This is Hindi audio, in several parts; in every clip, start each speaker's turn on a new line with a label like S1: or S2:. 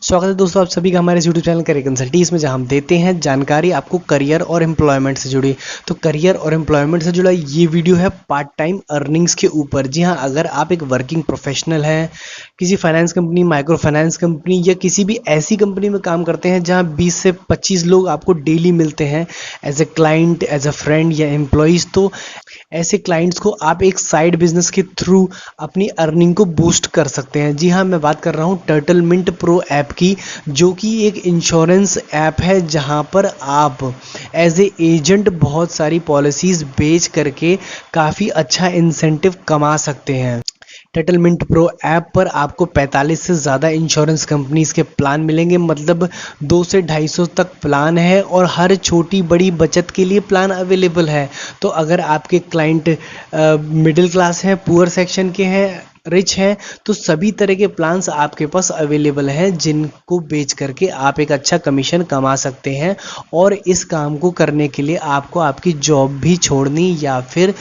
S1: स्वागत है दोस्तों आप सभी का हमारे यूट्यूब चैनल करियर कंसल्टीज में, जहां हम देते हैं जानकारी आपको करियर और एम्प्लॉयमेंट से जुड़ी। तो करियर और एम्प्लॉयमेंट से जुड़ा ये वीडियो है पार्ट टाइम अर्निंग्स के ऊपर। जी हां, अगर आप एक वर्किंग प्रोफेशनल हैं, किसी finance company, micro finance company या किसी भी ऐसी कंपनी में काम करते हैं जहां 20 से 25 लोग आपको डेली मिलते हैं as a client, as a friend या एम्प्लॉयज़, तो ऐसे क्लाइंट्स को आप एक साइड बिजनेस के थ्रू अपनी अर्निंग को बूस्ट कर सकते हैं। जी हाँ, मैं बात कर रहा हूँ टर्टलमिंट प्रो ऐप की, जो कि एक इंश्योरेंस ऐप है जहाँ पर आप एज ए एजेंट बहुत सारी पॉलिसीज़ बेच करके काफ़ी अच्छा इंसेंटिव कमा सकते हैं। टर्टलमिंट प्रो ऐप पर आपको 45 से ज़्यादा इंश्योरेंस कंपनीज के प्लान मिलेंगे, मतलब 2 से 250 तक प्लान है और हर छोटी बड़ी बचत के लिए प्लान अवेलेबल है। तो अगर आपके क्लाइंट मिडिल क्लास हैं, पुअर सेक्शन के हैं, रिच हैं, तो सभी तरह के प्लान्स आपके पास अवेलेबल हैं जिनको बेच करके आप एक अच्छा कमीशन कमा सकते हैं। और इस काम को करने के लिए आपको आपकी जॉब भी छोड़नी या फिर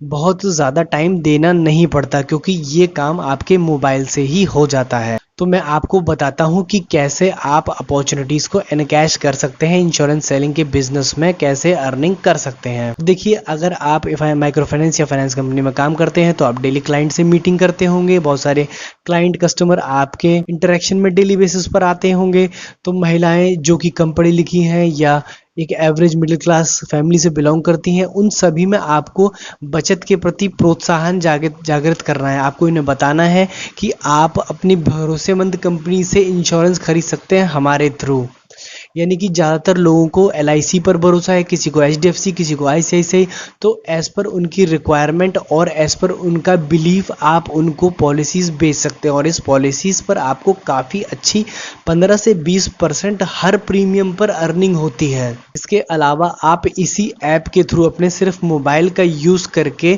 S1: बहुत ज़्यादा टाइम देना नहीं पड़ता, क्योंकि ये काम आपके मोबाइल से ही हो जाता है। तो मैं आपको बताता हूँ कि कैसे आप अपॉर्चुनिटीज़ को एनकैश कर सकते हैं, इंश्योरेंस सेलिंग के बिजनेस में कैसे अर्निंग कर सकते हैं। देखिए, अगर आप माइक्रो फाइनेंस या फाइनेंस कंपनी में काम करते हैं तो आप डेली क्लाइंट से मीटिंग करते होंगे, बहुत सारे क्लाइंट कस्टमर आपके इंटरेक्शन में डेली बेसिस पर आते होंगे। तो महिलाएं जो कि कम पढ़ी लिखी हैं या एक एवरेज मिडिल क्लास फैमिली से बिलोंग करती हैं, उन सभी में आपको बचत के प्रति प्रोत्साहन जागृत करना है। आपको इन्हें बताना है कि आप अपनी भरोसेमंद कंपनी से इंश्योरेंस खरीद सकते हैं हमारे थ्रू। यानी कि ज़्यादातर लोगों को LIC पर भरोसा है, किसी को HDFC, किसी को ICICI। तो एज़ पर उनकी रिक्वायरमेंट और एज़ पर उनका बिलीफ आप उनको पॉलिसीज़ बेच सकते हैं, और इस पॉलिसीज़ पर आपको काफ़ी अच्छी 15 से 20% हर प्रीमियम पर अर्निंग होती है। इसके अलावा आप इसी ऐप के थ्रू अपने सिर्फ मोबाइल का यूज़ करके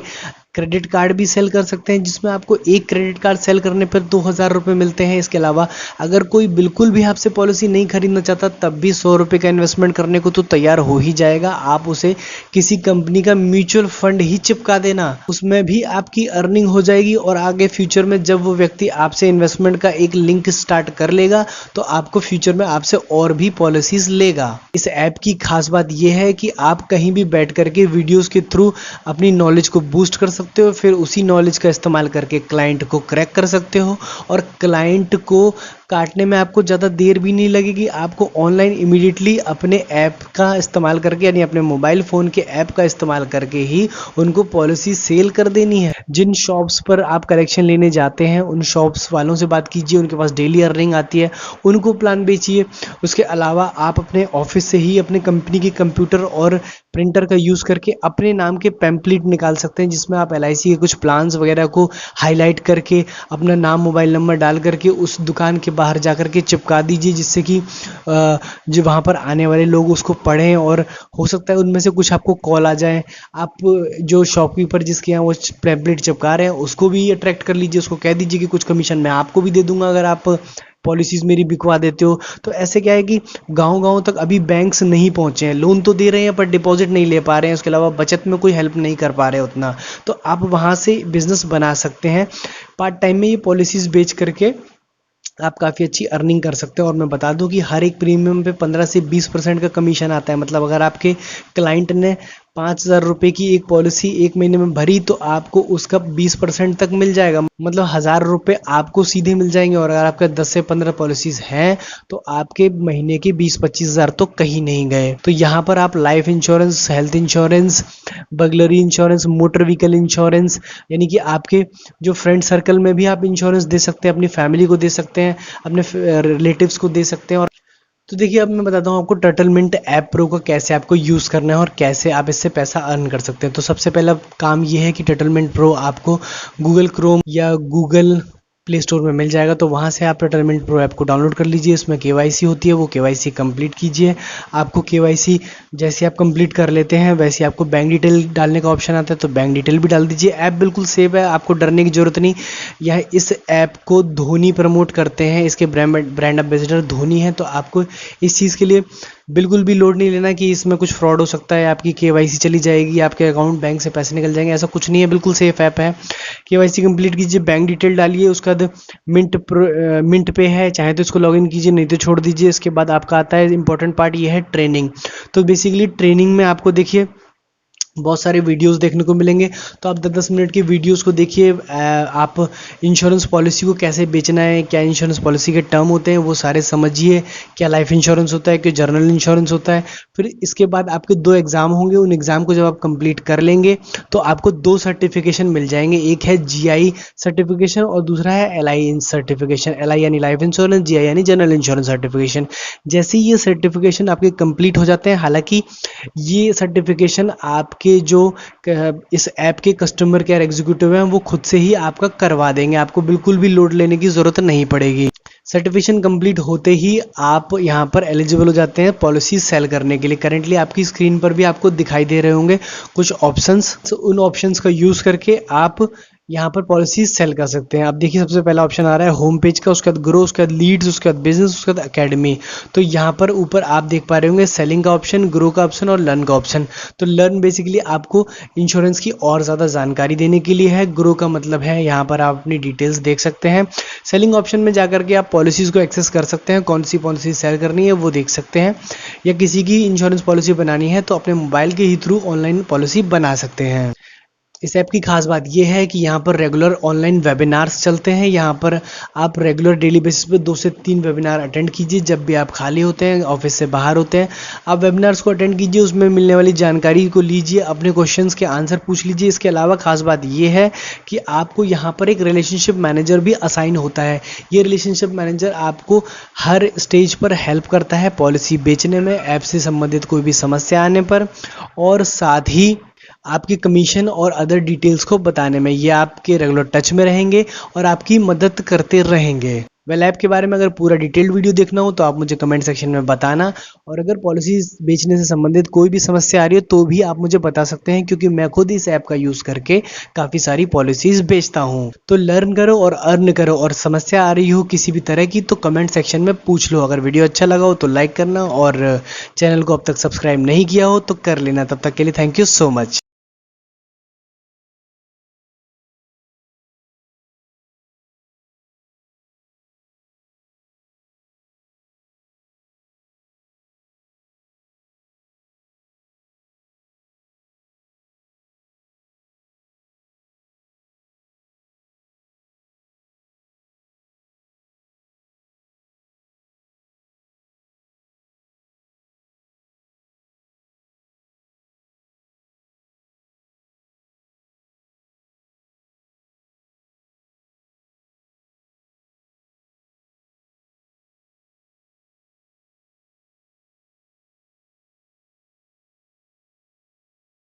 S1: क्रेडिट कार्ड भी सेल कर सकते हैं, जिसमें आपको एक क्रेडिट कार्ड सेल करने पर 2000 रुपये मिलते हैं। इसके अलावा अगर कोई बिल्कुल भी आपसे पॉलिसी नहीं खरीदना चाहता, तब भी 100 रुपये का इन्वेस्टमेंट करने को तो तैयार हो ही जाएगा। आप उसे किसी कंपनी का म्यूचुअल फंड ही चिपका देना, उसमें भी आपकी अर्निंग हो जाएगी। और आगे फ्यूचर में जब वो व्यक्ति आपसे इन्वेस्टमेंट का एक लिंक स्टार्ट कर लेगा, तो आपको फ्यूचर में आपसे और भी पॉलिसीज लेगा। इस ऐप की खास बात यह है कि आप कहीं भी बैठ करके वीडियोज़ के थ्रू अपनी नॉलेज को बूस्ट कर सकते हो, फिर उसी नॉलेज का इस्तेमाल करके क्लाइंट को क्रैक कर सकते हो, और क्लाइंट को काटने में आपको ज़्यादा देर भी नहीं लगेगी। आपको ऑनलाइन इमीडिएटली अपने ऐप का इस्तेमाल करके, यानी अपने मोबाइल फ़ोन के ऐप का इस्तेमाल करके ही उनको पॉलिसी सेल कर देनी है। जिन शॉप्स पर आप कलेक्शन लेने जाते हैं, उन शॉप्स वालों से बात कीजिए, उनके पास डेली अर्निंग आती है, उनको प्लान बेचिए। उसके अलावा आप अपने ऑफिस से ही अपने कंपनी के कंप्यूटर और प्रिंटर का यूज़ करके अपने नाम के पैम्पलेट निकाल सकते हैं, जिसमें आप LIC के कुछ प्लान्स वगैरह को हाईलाइट करके अपना नाम, मोबाइल नंबर डाल करके उस दुकान के बाहर जा कर के चिपका दीजिए, जिससे कि जो वहाँ पर आने वाले लोग उसको पढ़ें, और हो सकता है उनमें से कुछ आपको कॉल आ जाए। आप जो शॉपकीपर जिसके यहाँ वो पैम्पलेट चिपका रहे हैं उसको भी अट्रैक्ट कर लीजिए, उसको कह दीजिए कि कुछ कमीशन मैं आपको भी दे दूंगा अगर आप पॉलिसीज़ मेरी बिकवा देते हो। तो ऐसे क्या है कि गांव-गांव तक अभी बैंक्स नहीं पहुंचे हैं, लोन तो दे रहे हैं पर डिपॉजिट नहीं ले पा रहे हैं, उसके अलावा बचत में कोई हेल्प नहीं कर पा रहे उतना। तो आप वहां से बिजनेस बना सकते हैं। पार्ट टाइम में ये पॉलिसीज़ बेच करके आप काफ़ी अच्छी अर्निंग कर सकते हैं। और मैं बता दूं कि हर एक प्रीमियम पे 15 से 20% का कमीशन आता है। मतलब अगर आपके क्लाइंट ने 5000 रुपये की एक पॉलिसी एक महीने में भरी, तो आपको उसका 20% तक मिल जाएगा, मतलब 1000 रुपये आपको सीधे मिल जाएंगे। और अगर आपका 10 से 15 पॉलिसीज़ हैं तो आपके महीने के 20-25 हज़ार तो कहीं नहीं गए। तो यहाँ पर आप life insurance, health insurance, burglary insurance, motor vehicle insurance, यानी कि आपके जो फ्रेंड सर्कल में भी आप इंश्योरेंस दे सकते हैं, अपनी फैमिली को दे सकते हैं, अपने रिलेटिव्स को दे सकते हैं। और तो देखिए, अब मैं बताता हूँ आपको टर्टलमिंट ऐप प्रो का कैसे आपको यूज़ करना है और कैसे आप इससे पैसा अर्न कर सकते हैं। तो सबसे पहला काम ये है कि टर्टलमिंट प्रो आपको गूगल क्रोम या गूगल प्ले स्टोर में मिल जाएगा। तो वहाँ से आप टर्टलमिंट प्रो ऐप को डाउनलोड कर लीजिए। इसमें KYC होती है, वो KYC कंप्लीट कीजिए। आपको KYC जैसे आप कंप्लीट कर लेते हैं वैसे आपको बैंक डिटेल डालने का ऑप्शन आता है, तो बैंक डिटेल भी डाल दीजिए। ऐप बिल्कुल सेफ है, आपको डरने की ज़रूरत नहीं। यह इस ऐप को धोनी प्रमोट करते हैं, इसके ब्रांड एम्बेसडर धोनी है, तो आपको इस चीज़ के लिए बिल्कुल भी लोड नहीं लेना कि इसमें कुछ फ्रॉड हो सकता है, आपकी केवाईसी चली जाएगी, आपके अकाउंट बैंक से पैसे निकल जाएंगे, ऐसा कुछ नहीं है, बिल्कुल सेफ ऐप है। केवाईसी कंप्लीट कीजिए, बैंक डिटेल डालिए, उसके बाद मिंट पे है, चाहे तो इसको लॉगिन कीजिए, नहीं तो छोड़ दीजिए। इसके बाद आपका आता है इंपॉर्टेंट पार्ट, ये है ट्रेनिंग। तो बेसिकली ट्रेनिंग में आपको देखिए बहुत सारे वीडियोस देखने को मिलेंगे, तो आप 10-10 मिनट की वीडियोस को देखिए। आप इंश्योरेंस पॉलिसी को कैसे बेचना है, क्या इंश्योरेंस पॉलिसी के टर्म होते हैं वो सारे समझिए, क्या लाइफ इंश्योरेंस होता है, क्या जर्नल इंश्योरेंस होता है। फिर इसके बाद आपके 2 एग्ज़ाम होंगे, उन एग्ज़ाम को जब आप कंप्लीट कर लेंगे तो आपको 2 सर्टिफिकेशन मिल जाएंगे, एक है जीआई सर्टिफिकेशन और दूसरा है एलआई सर्टिफिकेशन। एलआई यानी लाइफ इंश्योरेंस, जीआई यानी जनरल इंश्योरेंस सर्टिफिकेशन। जैसे ही ये सर्टिफिकेशन आपके कंप्लीट हो जाते हैं, हालांकि ये सर्टिफिकेशन आपके जो इस ऐप के कस्टमर केयर एग्जीक्यूटिव हैं वो खुद से ही आपका करवा देंगे, आपको बिल्कुल भी लोड लेने की ज़रूरत नहीं पड़ेगी। सर्टिफिकेशन कंप्लीट होते ही आप यहाँ पर एलिजिबल हो जाते हैं पॉलिसी सेल करने के लिए। करेंटली आपकी स्क्रीन पर भी आपको दिखाई दे रहे होंगे कुछ ऑप्शंस, उन ऑप्शंस का यूज़ करके आप यहाँ पर पॉलिसी सेल कर सकते हैं। आप देखिए सबसे पहला ऑप्शन आ रहा है होम पेज का, उसके बाद ग्रो, उसके बाद लीड्स, उसके बाद बिजनेस, उसके बाद एकेडमी। तो यहाँ पर ऊपर आप देख पा रहे होंगे सेलिंग का ऑप्शन, ग्रो का ऑप्शन और लर्न का ऑप्शन। तो लर्न बेसिकली आपको इंश्योरेंस की और ज़्यादा जानकारी देने के लिए है, ग्रो का मतलब है यहाँ पर आप अपनी डिटेल्स देख सकते हैं। सेलिंग ऑप्शन में जाकर के आप पॉलिसीज़ को एक्सेस कर सकते हैं, कौन सी पॉलिसी सेल करनी है वो देख सकते हैं, या किसी की इंश्योरेंस पॉलिसी बनानी है तो अपने मोबाइल के ही थ्रू ऑनलाइन पॉलिसी बना सकते हैं। इस ऐप की खास बात यह है कि यहाँ पर रेगुलर ऑनलाइन वेबिनार्स चलते हैं। यहाँ पर आप रेगुलर डेली बेसिस पे 2 से 3 वेबिनार अटेंड कीजिए जब भी आप खाली होते हैं, ऑफिस से बाहर होते हैं। आप वेबिनार्स को अटेंड कीजिए, उसमें मिलने वाली जानकारी को लीजिए, अपने क्वेश्चंस के आंसर पूछ लीजिए। इसके अलावा खास बात यह है कि आपको यहाँ पर एक रिलेशनशिप मैनेजर भी असाइन होता है। ये रिलेशनशिप मैनेजर आपको हर स्टेज पर हेल्प करता है पॉलिसी बेचने में, ऐप से संबंधित कोई भी समस्या आने पर, और साथ ही आपकी कमीशन और अदर डिटेल्स को बताने में। ये आपके रेगुलर टच में रहेंगे और आपकी मदद करते रहेंगे। ऐप के बारे में अगर पूरा डिटेल्ड वीडियो देखना हो तो आप मुझे कमेंट सेक्शन में बताना, और अगर पॉलिसीज बेचने से संबंधित कोई भी समस्या आ रही हो तो भी आप मुझे बता सकते हैं, क्योंकि मैं खुद इस ऐप का यूज़ करके काफ़ी सारी पॉलिसीज बेचता हूँ। तो लर्न करो और अर्न करो, और समस्या आ रही हो किसी भी तरह की तो कमेंट सेक्शन में पूछ लो। अगर वीडियो अच्छा लगा हो तो लाइक करना, और चैनल को अब तक सब्सक्राइब नहीं किया हो तो कर लेना। तब तक के लिए थैंक यू सो मच।